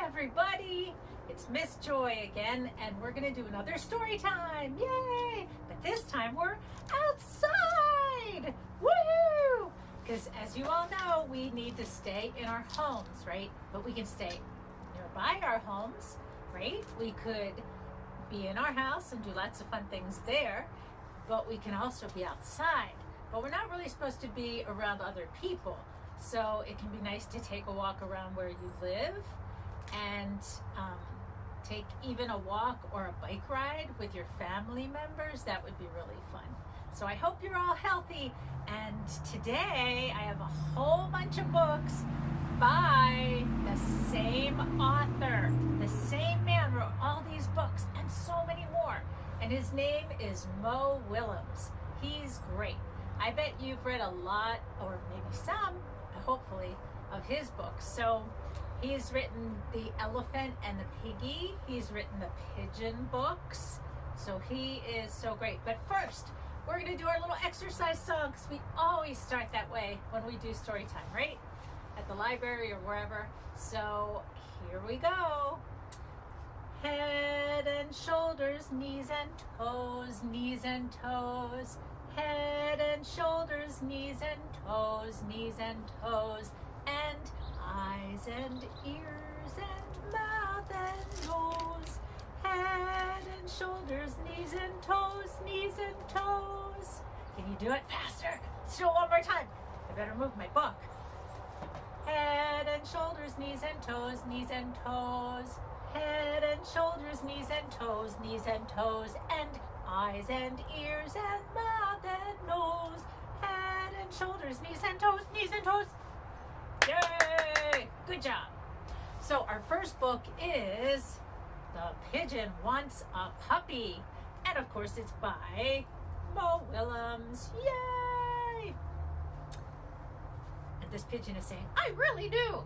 everybody, it's Miss Joy again, and we're gonna do another story time. Yay! But this time we're outside. Woohoo! Because as you all know, we need to stay in our homes, right? But we can stay nearby our homes, right? We could be in our house and do lots of fun things there, but we can also be outside. But we're not really supposed to be around other people. So it can be nice to take a walk around where you live and take even a walk or a bike ride with your family members. That would be really fun. So I hope you're all healthy. And today I have a whole bunch of books by the same author. The same man wrote all these books and so many more. And his name is Mo Willems. He's great. I bet you've read a lot, or maybe some, hopefully, of his books. So he's written The Elephant and the Piggy. He's written the Pigeon books. So he is so great. But first, we're going to do our little exercise song, because we always start that way when we do story time, right? At the library or wherever. So here we go. Head and shoulders, knees and toes, knees and toes. Head and shoulders, knees and toes, knees and toes, and eyes and ears and mouth and nose. Head and shoulders, knees and toes, knees and toes. Can you do it faster? Let's do it one more time. I better move my book. Head and shoulders, knees and toes, knees and toes. Head and shoulders, knees and toes, knees and toes, and eyes and ears and mouth and nose. Head and shoulders, knees and toes, knees and toes. Yay! Good job. So our first book is The Pigeon Wants a Puppy. And of course it's by Mo Willems. Yay! And this pigeon is saying, I really do.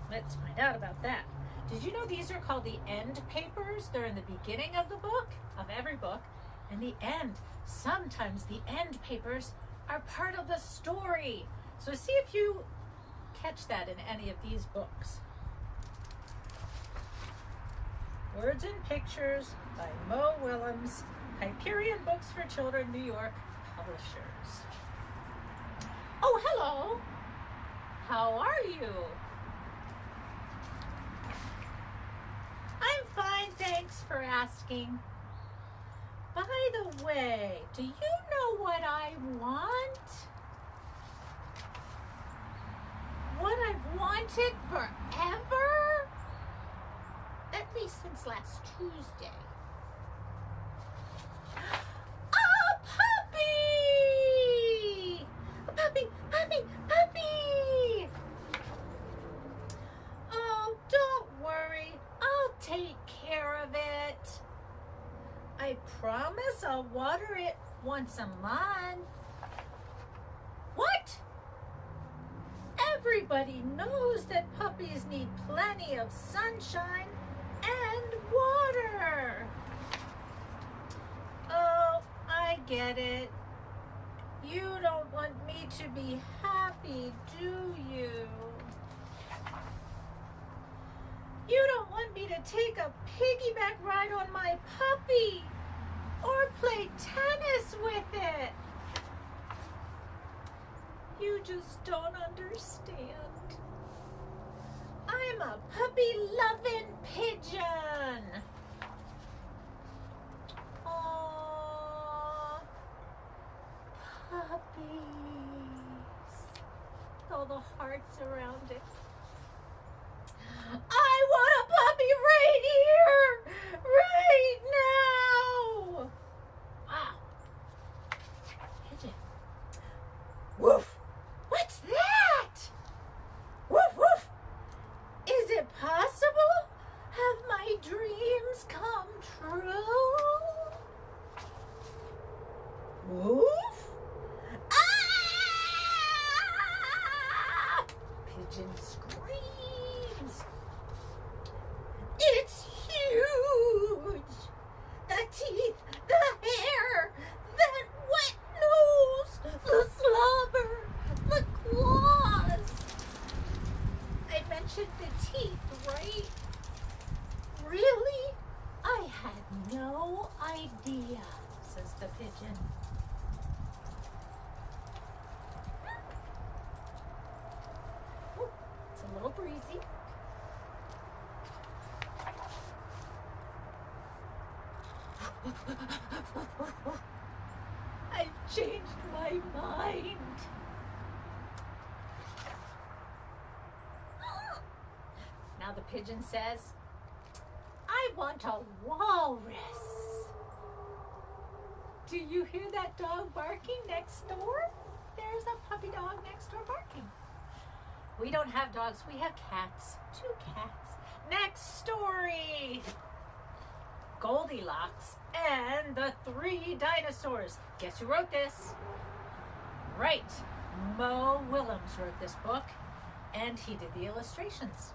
Let's find out about that. Did you know these are called the end papers? They're in the beginning of the book, of every book, and the end. Sometimes the end papers are part of the story. So see if you catch that in any of these books. Words and Pictures by Mo Willems, Hyperion Books for Children, New York Publishers. Oh, hello. How are you? I'm fine, thanks for asking. By the way, do you know what I want? What I've wanted forever? At least since last Tuesday. A puppy! A puppy, puppy, puppy! Oh, don't worry. I'll take care of it. I promise I'll water it once a month. What? Everybody knows that puppies need plenty of sunshine and water. Oh, I get it. You don't want me to be happy, do you? You don't want me to take a piggyback ride on my puppy or play tennis with it. You just don't understand. I'm a puppy-loving pigeon. Aww, puppies. All the hearts around it. I want a puppy right here, right now. Wow. Pigeon. Woof. What's that? Woof, woof. Is it possible? Have my dreams come true? Woof. Ah! Pigeon screams. It's huge! The teeth, the hair, that wet nose, the slobber, the claws. I mentioned the teeth, right? no idea, says the pigeon. Ooh, it's a little breezy. I've changed my mind. Now the pigeon says, I want a walrus. Do you hear that dog barking next door? There's a puppy dog next door barking. We don't have dogs, we have cats. 2 cats. Next story. Goldilocks and the 3 dinosaurs. Guess who wrote this? Right. Mo Willems wrote this book, and he did the illustrations.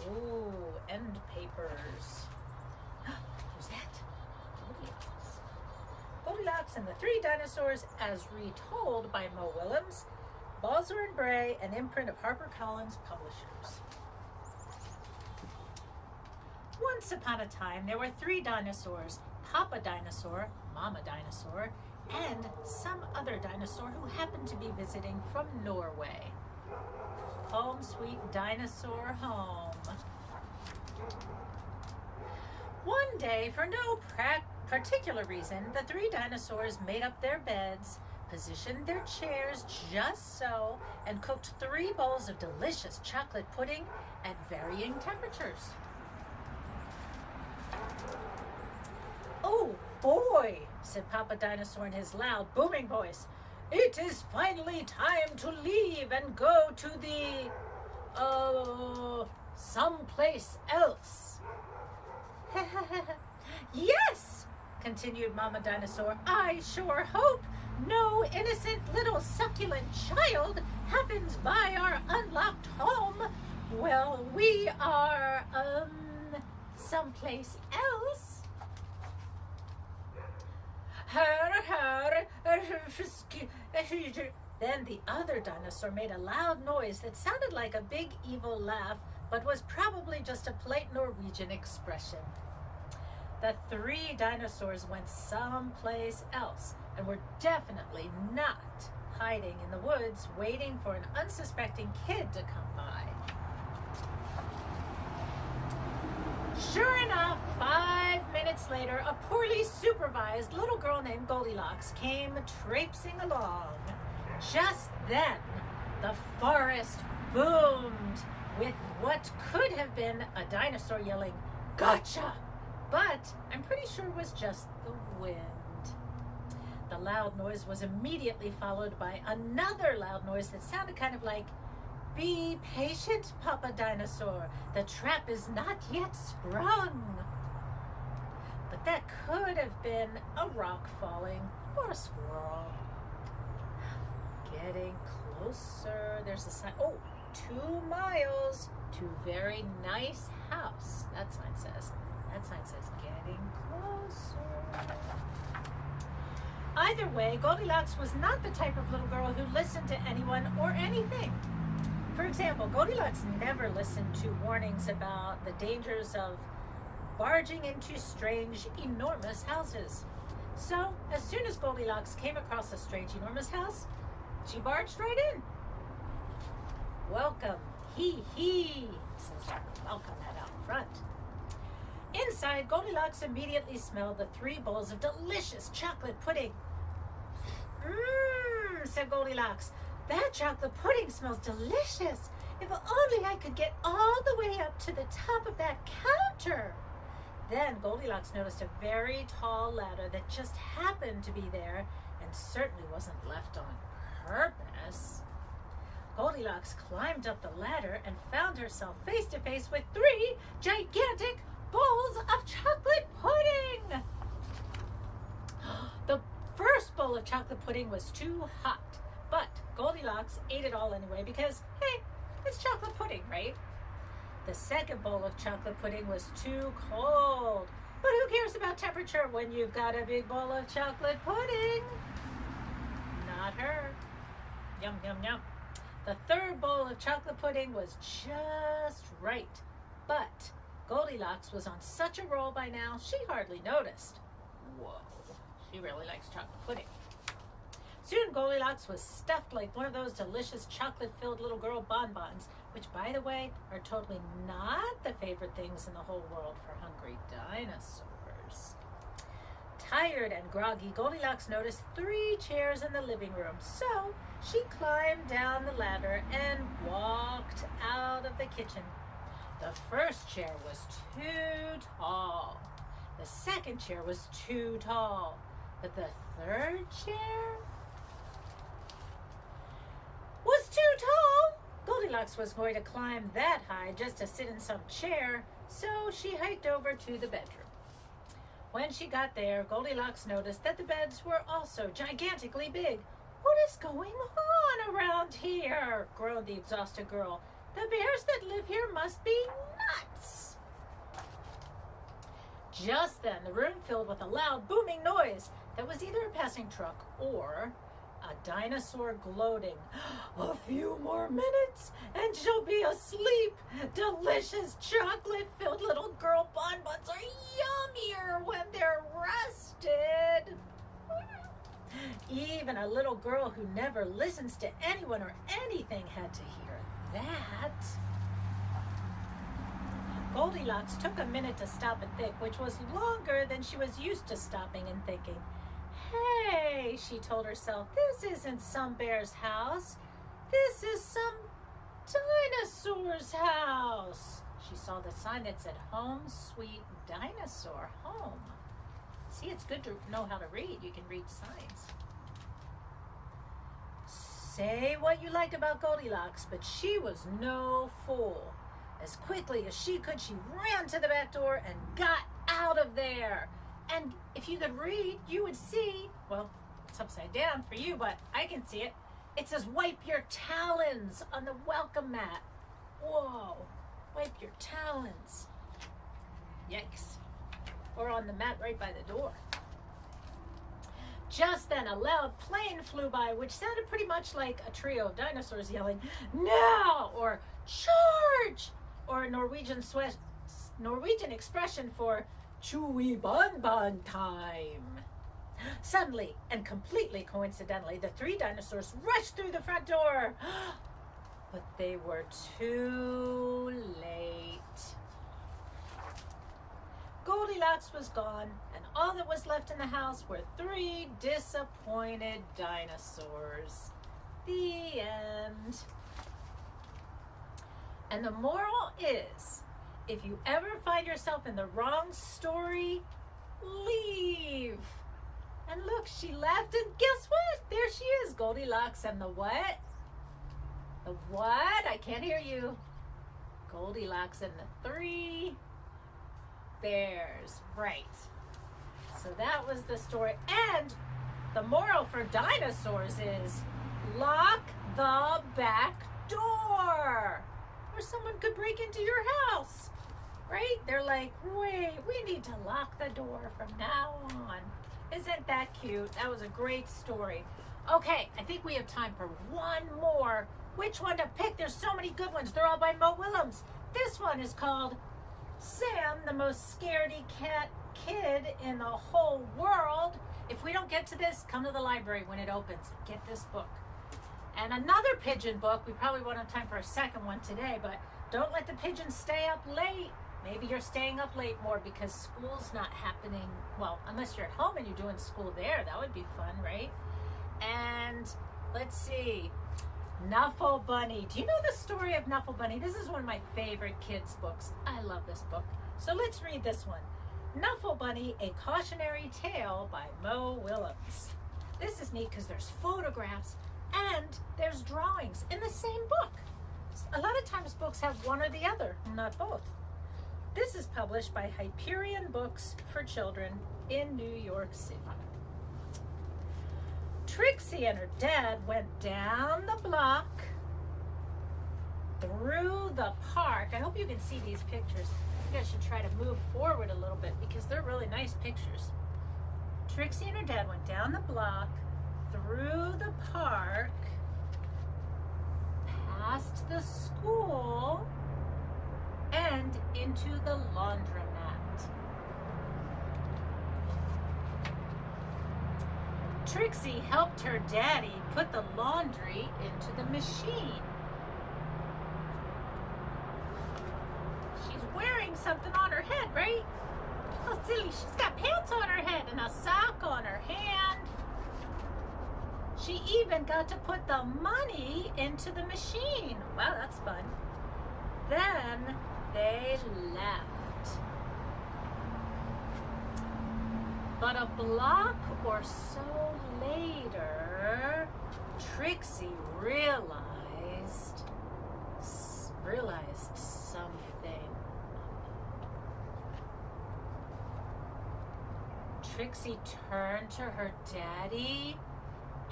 Ooh, end papers. Who's that? Goldilocks. Goldilocks and the 3 dinosaurs as retold by Mo Willems, Balzer and Bray, an imprint of HarperCollins Publishers. Once upon a time, there were 3 dinosaurs, Papa Dinosaur, Mama Dinosaur, and some other dinosaur who happened to be visiting from Norway. Home sweet dinosaur home. One day, for no particular reason, the 3 dinosaurs made up their beds, positioned their chairs just so, and cooked 3 bowls of delicious chocolate pudding at varying temperatures. Oh boy, said Papa Dinosaur in his loud, booming voice. It is finally time to leave and go to the, someplace else. Yes, continued Mama Dinosaur, I sure hope no innocent little succulent child happens by our unlocked home. Well, we are, someplace else. Then the other dinosaur made a loud noise that sounded like a big evil laugh, but was probably just a polite Norwegian expression. The 3 dinosaurs went someplace else and were definitely not hiding in the woods waiting for an unsuspecting kid to come by. Sure enough, 5 minutes later, a poorly supervised little girl named Goldilocks came traipsing along. Just then, the forest boomed with what could have been a dinosaur yelling, "Gotcha!" But I'm pretty sure it was just the wind. The loud noise was immediately followed by another loud noise that sounded kind of like, "Be patient, Papa Dinosaur. The trap is not yet sprung." But that could have been a rock falling or a squirrel. Getting closer. There's a sign. Oh, 2 miles to very nice house. That sign says. Getting closer. Either way, Goldilocks was not the type of little girl who listened to anyone or anything. For example, Goldilocks never listened to warnings about the dangers of barging into strange, enormous houses. So, as soon as Goldilocks came across a strange, enormous house, she barged right in. "Welcome, he," says the welcome mat out front. Inside, Goldilocks immediately smelled the 3 bowls of delicious chocolate pudding. Said Goldilocks. That chocolate pudding smells delicious. If only I could get all the way up to the top of that counter. Then Goldilocks noticed a very tall ladder that just happened to be there and certainly wasn't left on purpose. Goldilocks climbed up the ladder and found herself face to face with 3 gigantic bowls of chocolate pudding. The first bowl of chocolate pudding was too hot, but Goldilocks ate it all anyway because, hey, it's chocolate pudding, right? The second bowl of chocolate pudding was too cold, but who cares about temperature when you've got a big bowl of chocolate pudding? Not her. Yum, yum, yum. The third bowl of chocolate pudding was just right, but Goldilocks was on such a roll by now, she hardly noticed. Whoa, she really likes chocolate pudding. Soon Goldilocks was stuffed like one of those delicious chocolate-filled little girl bonbons, which, by the way, are totally not the favorite things in the whole world for hungry dinosaurs. Tired and groggy, Goldilocks noticed 3 chairs in the living room, so she climbed down the ladder and walked out of the kitchen. The first chair was too tall. The second chair was too tall. But the third chair was too tall. Goldilocks was going to climb that high just to sit in some chair, so she hiked over to the bedroom. When she got there, Goldilocks noticed that the beds were also gigantically big. "What is going on around here?" groaned the exhausted girl. "The bears that live here must be nuts." Just then, the room filled with a loud, booming noise that was either a passing truck or a dinosaur gloating. "A few more minutes and she'll be asleep. Delicious chocolate-filled little girl bonbons are yummier when they're rested." Even a little girl who never listens to anyone or anything had to hear that. Goldilocks took a minute to stop and think, which was longer than she was used to stopping and thinking. "Hey," she told herself, "this isn't some bear's house. This is some dinosaur's house." She saw the sign that said "Home Sweet Dinosaur Home." See, it's good to know how to read. You can read signs. Say what you like about Goldilocks, but she was no fool. As quickly as she could, she ran to the back door and got out of there. And if you could read, you would see, well, it's upside down for you, but I can see it. It says, "Wipe your talons" on the welcome mat. Whoa, wipe your talons. Yikes. Or on the mat right by the door. Just then, a loud plane flew by, which sounded pretty much like a trio of dinosaurs yelling, "Now!" or "Charge!" or a Norwegian expression for "chewy bonbon time." Suddenly, and completely coincidentally, the 3 dinosaurs rushed through the front door. But they were too late. Goldilocks was gone, and all that was left in the house were 3 disappointed dinosaurs. The end. And the moral is, if you ever find yourself in the wrong story, leave. And look, she laughed, and guess what? There she is, Goldilocks and the what? The what? I can't hear you. Goldilocks and the 3 bears. Right. So that was the story. And the moral for dinosaurs is lock the back door, or someone could break into your house. Right? They're like, "Wait, we need to lock the door from now on." Isn't that cute? That was a great story. Okay, I think we have time for one more. Which one to pick? There's so many good ones. They're all by Mo Willems. This one is called Sam, the Most Scaredy Cat Kid in the Whole World. If we don't get to this, come to the library when it opens. Get this book. And another Pigeon book. We probably won't have time for a second one today, but don't let the pigeons stay up late. Maybe you're staying up late more because school's not happening. Well, unless you're at home and you're doing school there. That would be fun, right? And let's see. Knuffle Bunny. Do you know the story of Knuffle Bunny? This is one of my favorite kids' books. I love this book. So let's read this one. Knuffle Bunny, A Cautionary Tale by Mo Willems. This is neat because there's photographs and there's drawings in the same book. A lot of times books have one or the other, not both. This is published by Hyperion Books for Children in New York City. Trixie and her dad went down the block, through the park. I hope you can see these pictures. I think I should try to move forward a little bit because they're really nice pictures. Trixie and her dad went down the block, through the park, past the school, and into the laundromat. Trixie helped her daddy put the laundry into the machine. She's wearing something on her head, right? Oh, silly, she's got pants on her head and a sock on her hand. She even got to put the money into the machine. Wow, that's fun. Then they left. But a block or so later, Trixie realized something. Trixie turned to her daddy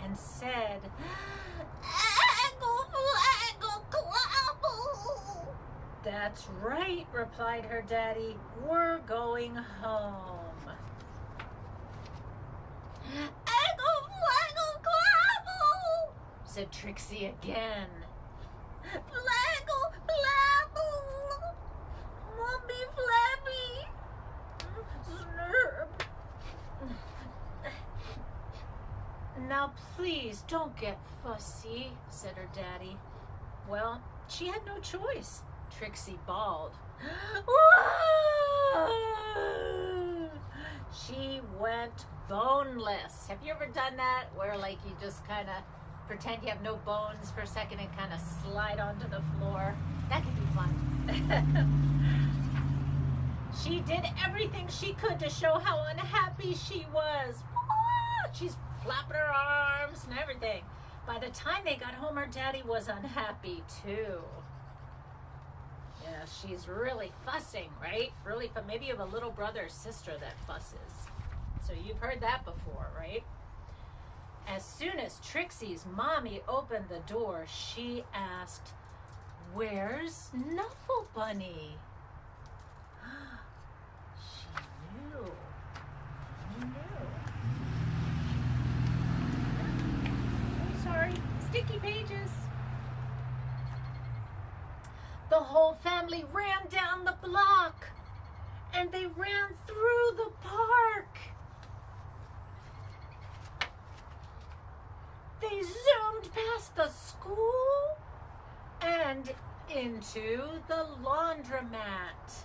and said, "That's right," replied her daddy. "We're going home." Said Trixie again. Mommy Flappy. Snurp. "Now please don't get fussy," said her daddy. Well, she had no choice. Trixie bawled. She went boneless. Have you ever done that? Where like you just kind of pretend you have no bones for a second and kind of slide onto the floor? That can be fun. She did everything she could to show how unhappy she was. She's flapping her arms and everything. By the time they got home, her daddy was unhappy too. Yeah, she's really fussing, right? Really, but maybe you have a little brother or sister that fusses. So you've heard that before, right? As soon as Trixie's mommy opened the door, she asked, "Where's Knuffle Bunny?" She knew. Oh, sorry. Sticky pages. The whole family ran down the block, and they ran through the park. They zoomed past the school and into the laundromat.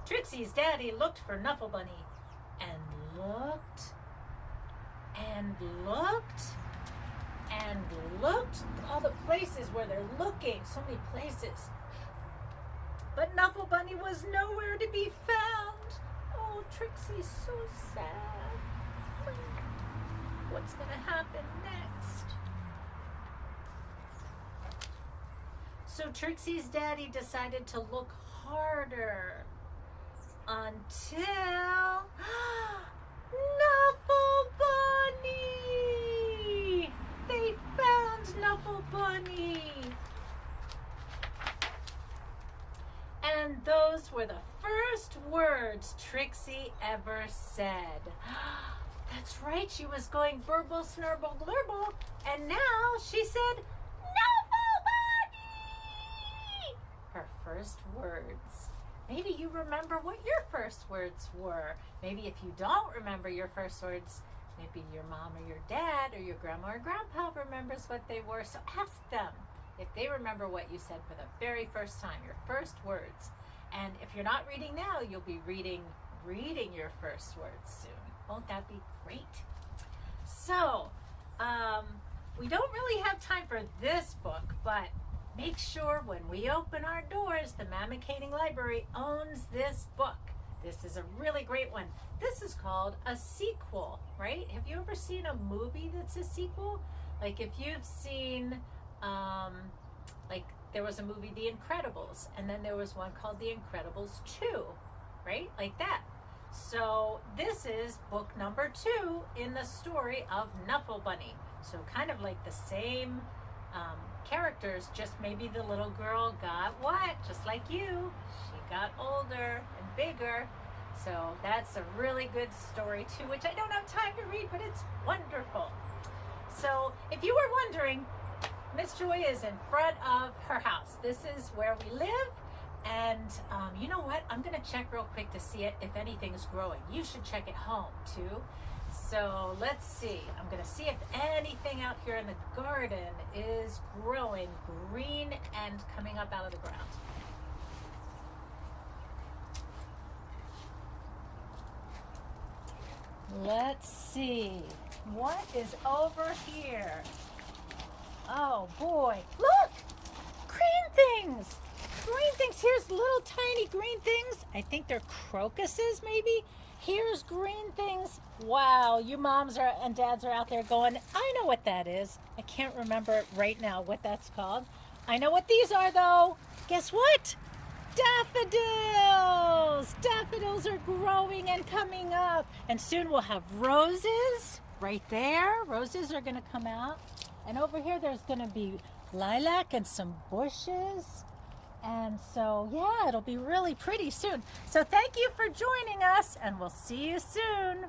Trixie's daddy looked for Knuffle Bunny and looked and looked and looked. All the places where they're looking, so many places. But Knuffle Bunny was nowhere to be found. Oh, Trixie's so sad. What's going to happen next? So Trixie's daddy decided to look harder until Knuffle Bunny! They found Knuffle Bunny! And those were the first words Trixie ever said. That's right, she was going burble, snurble, glurble, and now she said, Knuffle Bunny! Her first words. Maybe you remember what your first words were. Maybe if you don't remember your first words, maybe your mom or your dad or your grandma or grandpa remembers what they were. So ask them if they remember what you said for the very first time, your first words. And if you're not reading now, you'll be reading your first words soon. Won't that be great? So, we don't really have time for this book, but make sure when we open our doors, the Mamakating Library owns this book. This is a really great one. This is called a sequel, right? Have you ever seen a movie that's a sequel? Like if you've seen, like there was a movie, The Incredibles, and then there was one called The Incredibles 2, right? Like that. So this is book number 2 in the story of Knuffle Bunny. So kind of like the same characters, just maybe the little girl got what? Just like you. She got older and bigger. So that's a really good story too, which I don't have time to read, but it's wonderful. So if you were wondering, Miss Joy is in front of her house. This is where we live. And you know what? I'm going to check real quick to see if anything's growing. You should check at home too. So let's see. I'm going to see if anything out here in the garden is growing green and coming up out of the ground. Let's see. What is over here? Oh boy. Look! Green things! Green things. Here's little tiny green things. I think they're crocuses maybe. Here's green things. Wow, you moms and dads are out there going, I know what that is. I can't remember right now what that's called. I know what these are though. Guess what? Daffodils! Daffodils are growing and coming up. And soon we'll have roses right there. Roses are going to come out. And over here there's going to be lilac and some bushes. And so, yeah, it'll be really pretty soon. So thank you for joining us, and we'll see you soon.